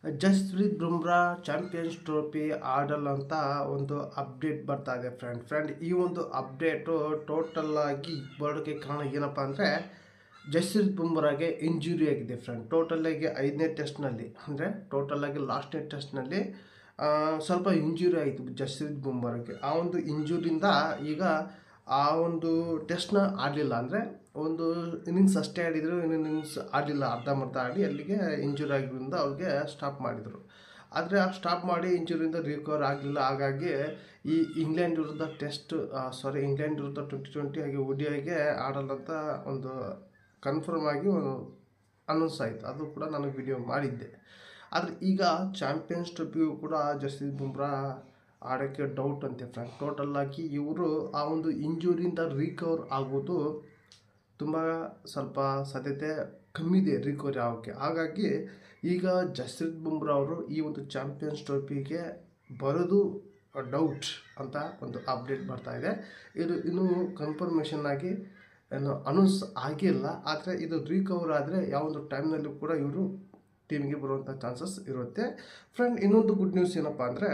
Jasprit Bumrah champions trophy ಆಡಲ್ಲ ಅಂತ ಒಂದು ಅಪ್ಡೇಟ್ ಬರ್ತಾ ಇದೆ ಫ್ರೆಂಡ್. ಈ ಒಂದು ಅಪ್ಡೇಟು ಟೋಟಲ್ ಆಗಿ ಬರೋಕ್ಕೆ ಕಾರಣ ಏನಪ್ಪ ಅಂದರೆ ಜಸ್ಪ್ರೀತ್ ಬುಮ್ರಾಗೆ ಇಂಜುರಿ ಆಗಿದೆ ಫ್ರೆಂಡ್. ಟೋಟಲಾಗಿ 5ನೇ ಟೆಸ್ಟ್ನಲ್ಲಿ ಅಂದರೆ ಟೋಟಲಾಗಿ ಲಾಸ್ಟ್ನೇ ಟೆಸ್ಟ್ನಲ್ಲಿ ಸ್ವಲ್ಪ ಇಂಜುರಿ ಆಯಿತು ಜಸ್ಪ್ರೀತ್ ಬುಮ್ರಾಗೆ. ಆ ಒಂದು ಇಂಜುರಿಯಿಂದ ಈಗ ಆ ಒಂದು ಟೆಸ್ಟ್ನ ಆಡಲಿಲ್ಲ. ಅಂದರೆ ಒಂದು ಇನ್ನಿಂಗ್ಸ್ ಅಷ್ಟೇ ಆಡಿದರು, ಇನ್ನಿಂಗ್ಸ್ ಆಡಲಿಲ್ಲ, ಅರ್ಧಂಬರ್ಧ ಆಡಿ ಅಲ್ಲಿಗೆ ಇಂಜುರಿ ಆಗಿದ್ದರಿಂದ ಅವ್ರಿಗೆ ಸ್ಟಾಪ್ ಮಾಡಿದರು. ಆದರೆ ಆ ಸ್ಟಾಪ್ ಮಾಡಿ ಇಂಜುರಿಯಿಂದ ರಿಕವರ್ ಆಗಲಿಲ್ಲ. ಹಾಗಾಗಿ ಈ ಇಂಗ್ಲೆಂಡ್ ವಿರುದ್ಧ ಇಂಗ್ಲೆಂಡ್ ವಿರುದ್ಧ 2020 ಹಾಗೆ ODIಗೆ ಆಡಲ್ಲಂತ ಒಂದು ಕನ್ಫರ್ಮ್ ಆಗಿ ಅನೌನ್ಸ್ ಆಯಿತು. ಅದು ಕೂಡ ನಾನು ವಿಡಿಯೋ ಮಾಡಿದ್ದೆ. ಆದರೆ ಈಗ ಚಾಂಪಿಯನ್ಸ್ ಟ್ರೋಫಿಯು ಕೂಡ ಜಸ್ಪ್ರೀತ್ ಬುಮ್ರಾ ಆಡೋಕ್ಕೆ ಡೌಟ್ ಅಂತೆ ಫ್ರೆಂಡ್. ಟೋಟಲಾಗಿ ಇವರು ಆ ಒಂದು ಇಂಜುರಿಯಿಂದ ರಿಕವರ್ ಆಗೋದು ತುಂಬ ಸ್ವಲ್ಪ ಸಾಧ್ಯತೆ ಕಮ್ಮಿ ಇದೆ ರಿಕವರಿ ಆಗೋಕ್ಕೆ. ಹಾಗಾಗಿ ಈಗ ಜಸ್ಪ್ರೀತ್ ಬುಮ್ರಾ ಅವರು ಈ ಒಂದು ಚಾಂಪಿಯನ್ಸ್ ಟ್ರೋಫಿಗೆ ಬರೋದು ಡೌಟ್ ಅಂತ ಒಂದು ಅಪ್ಡೇಟ್ ಬರ್ತಾ ಇದೆ. ಇದು ಇನ್ನೂ ಕನ್ಫರ್ಮೇಷನ್ ಆಗಿ ಏನು ಅನೌನ್ಸ್ ಆಗಿಲ್ಲ. ಆದರೆ ಇದು ರಿಕವರ್ ಆದರೆ ಯಾವೊಂದು ಟೈಮ್ನಲ್ಲೂ ಕೂಡ ಇವರು ಟೀಮ್ಗೆ ಬರುವಂಥ ಚಾನ್ಸಸ್ ಇರುತ್ತೆ ಫ್ರೆಂಡ್. ಇನ್ನೊಂದು ಗುಡ್ ನ್ಯೂಸ್ ಏನಪ್ಪ ಅಂದರೆ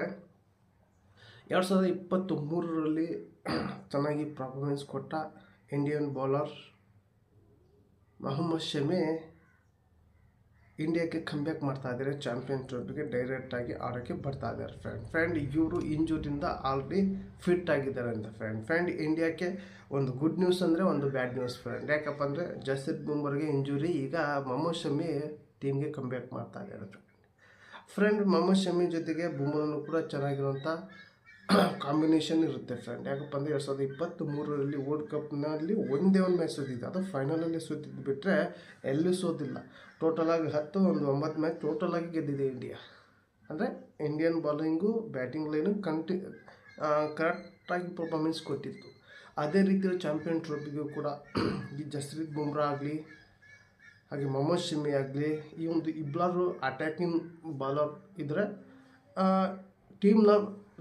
2023ರಲ್ಲಿ ಚೆನ್ನಾಗಿ ಪರ್ಫಾರ್ಮೆನ್ಸ್ ಕೊಟ್ಟ ಇಂಡಿಯನ್ ಬೌಲರ್ ಮೊಹಮ್ಮದ್ ಶಮಿ ಇಂಡಿಯಾಕ್ಕೆ ಕಮ್ಬ್ಯಾಕ್ ಮಾಡ್ತಾ ಇದ್ದಾರೆ. ಚಾಂಪಿಯನ್ಸ್ ಟ್ರೋಫಿಗೆ ಡೈರೆಕ್ಟಾಗಿ ಆಡೋಕ್ಕೆ ಬರ್ತಾ ಇದ್ದಾರೆ ಫ್ರೆಂಡ್. ಇವರು ಇಂಜುರಿಯಿಂದ ಆಲ್ರೆಡಿ ಫಿಟ್ ಆಗಿದ್ದಾರೆ ಅಂತ ಫ್ರೆಂಡ್. ಇಂಡಿಯಾಕ್ಕೆ ಒಂದು ಗುಡ್ ನ್ಯೂಸ್ ಅಂದರೆ ಒಂದು ಬ್ಯಾಡ್ ನ್ಯೂಸ್ ಫ್ರೆಂಡ್. ಯಾಕಪ್ಪ ಅಂದರೆ ಜಸ್ಪ್ರೀತ್ ಬುಮ್ರಾಗೆ ಇಂಜುರಿ, ಈಗ ಮೊಹಮ್ಮದ್ ಶಮಿ ಟೀಮ್ಗೆ ಕಮ್ಬ್ಯಾಕ್ ಮಾಡ್ತಾ ಇದ್ದಾರೆ ಫ್ರೆಂಡ್. ಮೊಹಮ್ಮದ್ ಶಮಿ ಜೊತೆಗೆ ಬುಮ್ರಾನು ಕೂಡ ಚೆನ್ನಾಗಿರುವಂಥ ಕಾಂಬಿನೇಷನ್ ಇರುತ್ತೆ ಫ್ರೆಂಡ್. ಯಾಕಪ್ಪ ಅಂದರೆ 2023ರಲ್ಲಿ ವರ್ಲ್ಡ್ ಕಪ್ನಲ್ಲಿ ಒಂದೇ ಒಂದು ಮ್ಯಾಚ್ ಸೋತಿದ್ದು, ಅದು ಫೈನಲಲ್ಲಿ ಸೋತಿದ್ದು ಬಿಟ್ಟರೆ ಎಲ್ಲೂ ಸೋತಿಲ್ಲ. ಟೋಟಲಾಗಿ 9 ಮ್ಯಾಚ್ ಟೋಟಲಾಗಿ ಗೆದ್ದಿದೆ ಇಂಡಿಯಾ. ಅಂದರೆ ಇಂಡಿಯನ್ ಬಾಲಿಂಗು ಬ್ಯಾಟಿಂಗ್ ಲೈನು ಕರೆಕ್ಟಾಗಿ ಪರ್ಫಾರ್ಮೆನ್ಸ್ ಕೊಟ್ಟಿತ್ತು. ಅದೇ ರೀತಿಯಲ್ಲಿ ಚಾಂಪಿಯನ್ ಟ್ರೋಫಿಗೂ ಕೂಡ ಈ ಜಸ್ಪ್ರೀತ್ ಬುಮ್ರಾ ಆಗಲಿ ಹಾಗೆ ಮೊಹಮ್ಮದ್ ಶಮಿ ಆಗಲಿ, ಈ ಒಂದು ಇಬ್ಬರು ಅಟ್ಯಾಕಿಂಗ್ ಬಾಲರ್ ಇದ್ದರೆ ಟೀಮ್ನ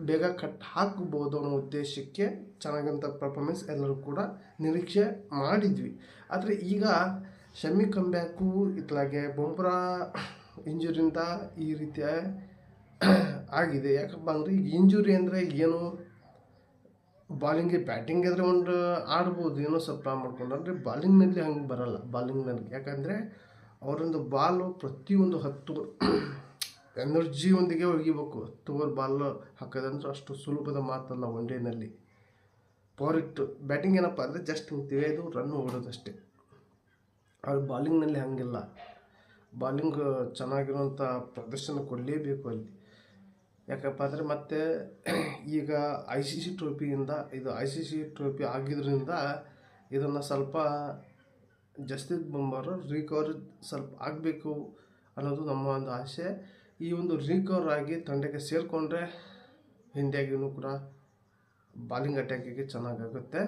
ಬೇಗ ಕಟ್ ಹಾಕಬಹುದು ಅನ್ನೋ ಉದ್ದೇಶಕ್ಕೆ ಚೆನ್ನಾಗಂಥ ಪರ್ಫಾರ್ಮೆನ್ಸ್ ಎಲ್ಲರೂ ಕೂಡ ನಿರೀಕ್ಷೆ ಮಾಡಿದ್ವಿ. ಆದರೆ ಈಗ ಶಮಿ ಕಮ್ಬ್ಯಾಕು ಇತ್ಲಾಗೆ ಬುಮ್ರಾ ಇಂಜುರಿಯಿಂದ ಈ ರೀತಿಯ ಆಗಿದೆ. ಯಾಕಪ್ಪ ಅಂದರೆ ಈಗ ಇಂಜುರಿ ಅಂದರೆ ಏನು, ಬ್ಯಾಟಿಂಗ್ ಆದರೆ ಒಂದು ಆಡ್ಬೋದು ಏನೋ ಸ್ವಲ್ಪ ಮಾಡ್ಕೊಂಡು, ಅಂದರೆ ಬಾಲಿಂಗ್ನಲ್ಲಿ ಹಂಗೆ ಬರಲ್ಲ ಬಾಲಿಂಗ್ನಲ್ಲಿ. ಯಾಕಂದರೆ ಅವರೊಂದು ಬಾಲು ಪ್ರತಿಯೊಂದು 10 ಎನರ್ಜಿಯೊಂದಿಗೆ ಒಗಿಬೇಕು. 10 ಓವರ್ ಬಾಲ್ ಹಾಕೋದಂದ್ರೆ ಅಷ್ಟು ಸುಲಭದ ಮಾತಲ್ಲ ಒನ್ ಡೇನಲ್ಲಿ. ಪವರ್ ಇಟ್ಟು ಬ್ಯಾಟಿಂಗ್ ಏನಪ್ಪ ಅಂದರೆ ಜಸ್ಟ್ ತಿಳಿಯೋದು, ರನ್ ಓಡೋದಷ್ಟೇ. ಅವ್ರು ಬಾಲಿಂಗ್ನಲ್ಲಿ ಹಾಗಿಲ್ಲ. ಬಾಲಿಂಗ್ ಚೆನ್ನಾಗಿರುವಂಥ ಪ್ರದರ್ಶನ ಕೊಡಲೇಬೇಕು ಅಲ್ಲಿ. ಯಾಕಪ್ಪ ಅಂದರೆ ಮತ್ತೆ ಈಗ ICC ಟ್ರೋಫಿಯಿಂದ ಇದು ICC ಟ್ರೋಫಿ ಆಗಿದ್ದರಿಂದ ಇದನ್ನು ಸ್ವಲ್ಪ ಜಸ್ಪ್ರೀತ್ ಬುಮ್ರಾ ರಿಕವರ್ ಸ್ವಲ್ಪ ಆಗಬೇಕು ಅನ್ನೋದು ನಮ್ಮ ಒಂದು ಆಸೆ. ಈ ಒಂದು ರಿಕವರ್ ಆಗಿ ತಂಡಕ್ಕೆ ಸೇರಿಕೊಂಡ್ರೆ ಇಂಡಿಯಾಗೂ ಕೂಡ ಬಾಲಿಂಗ್ ಅಟ್ಯಾಕಿಗೆ ಚೆನ್ನಾಗಾಗುತ್ತೆ.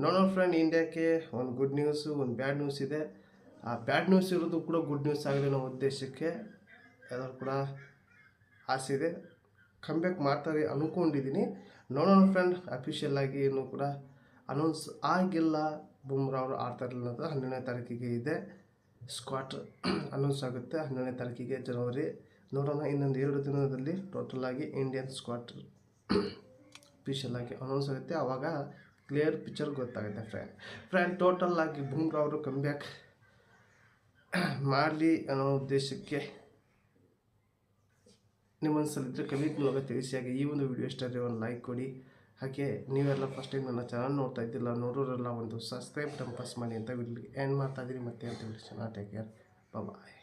ನೋಡೋಣ ಫ್ರೆಂಡ್. ಇಂಡಿಯಾಕ್ಕೆ ಒಂದು ಗುಡ್ ನ್ಯೂಸು, ಒಂದು ಬ್ಯಾಡ್ ನ್ಯೂಸ್ ಇದೆ. ಆ ಬ್ಯಾಡ್ ನ್ಯೂಸ್ ಇರೋದು ಕೂಡ ಗುಡ್ ನ್ಯೂಸ್ ಆಗಲಿ ಅನ್ನೋ ಉದ್ದೇಶಕ್ಕೆ ಎಲ್ಲರೂ ಕೂಡ ಆಸೆ ಇದೆ. ಕಮ್ಬ್ಯಾಕ್ ಮಾಡ್ತಾರೆ ಅಂದ್ಕೊಂಡಿದ್ದೀನಿ. ನೋಡೋಣ ಫ್ರೆಂಡ್. ಅಫಿಷಿಯಲ್ ಆಗಿ ಇನ್ನೂ ಕೂಡ ಅನೌನ್ಸ್ ಆಗಿಲ್ಲ. ಬುಮ್ರಾ ಅವರು ಆಡ್ತಾ ಇರಲಿಲ್ಲ ಅಂತ 12ನೇ ತಾರೀಕಿಗೆ ಇದೆ. ಸ್ಕ್ವಾಡ್ ಅನೌನ್ಸ್ ಆಗುತ್ತೆ 12ನೇ ತಾರೀಕಿಗೆ ಜನವರಿ. ನೋಡೋಣ, ಇನ್ನೊಂದು 2 ದಿನದಲ್ಲಿ ಟೋಟಲಾಗಿ ಇಂಡಿಯನ್ ಸ್ಕ್ವಾಡ್ ಅಫಿಷಿಯಲ್ ಆಗಿ ಅನೌನ್ಸ್ ಆಗುತ್ತೆ. ಆವಾಗ ಕ್ಲಿಯರ್ ಪಿಕ್ಚರ್ ಗೊತ್ತಾಗುತ್ತೆ ಫ್ರೆಂಡ್. ಟೋಟಲ್ ಆಗಿ ಬುಮ್ರಾ ಅವರು ಕಮ್ಬ್ಯಾಕ್ ಮಾಡಲಿ ಅನ್ನೋ ಉದ್ದೇಶಕ್ಕೆ ನಿಮ್ಮ ಮನಸ್ಸಲ್ಲಿದ್ದರೆ ಕಮೆಂಟ್ ಮೂಲಕ ತಿಳಿಸಿ. ಹಾಗೆ ಈ ಒಂದು ವಿಡಿಯೋ ಇಷ್ಟ ಆದರೆ ಒಂದು ಲೈಕ್ ಕೊಡಿ. ಹಾಗೆ ನೀವೆಲ್ಲ ಫಸ್ಟ್ ಟೈಮ್ ನನ್ನ ಚಾನಲ್ ನೋಡ್ತಾ ಇದ್ದಿಲ್ಲ, ನೋಡೋರೆಲ್ಲ ಒಂದು ಸಬ್ಸ್ಕ್ರೈಬ್ ಟೆಂಪಸ್ ಮಾಡಿ ಅಂತ ವಿಡಿಯೋ ಎಂಡ್ ಮಾಡ್ತಾ ಇದ್ದೀನಿ. ಮತ್ತೆ ಅಂತ ವಿಡಿಯೋ ಟೇಕ್ ಕೇರ್, ಬಾಯ್.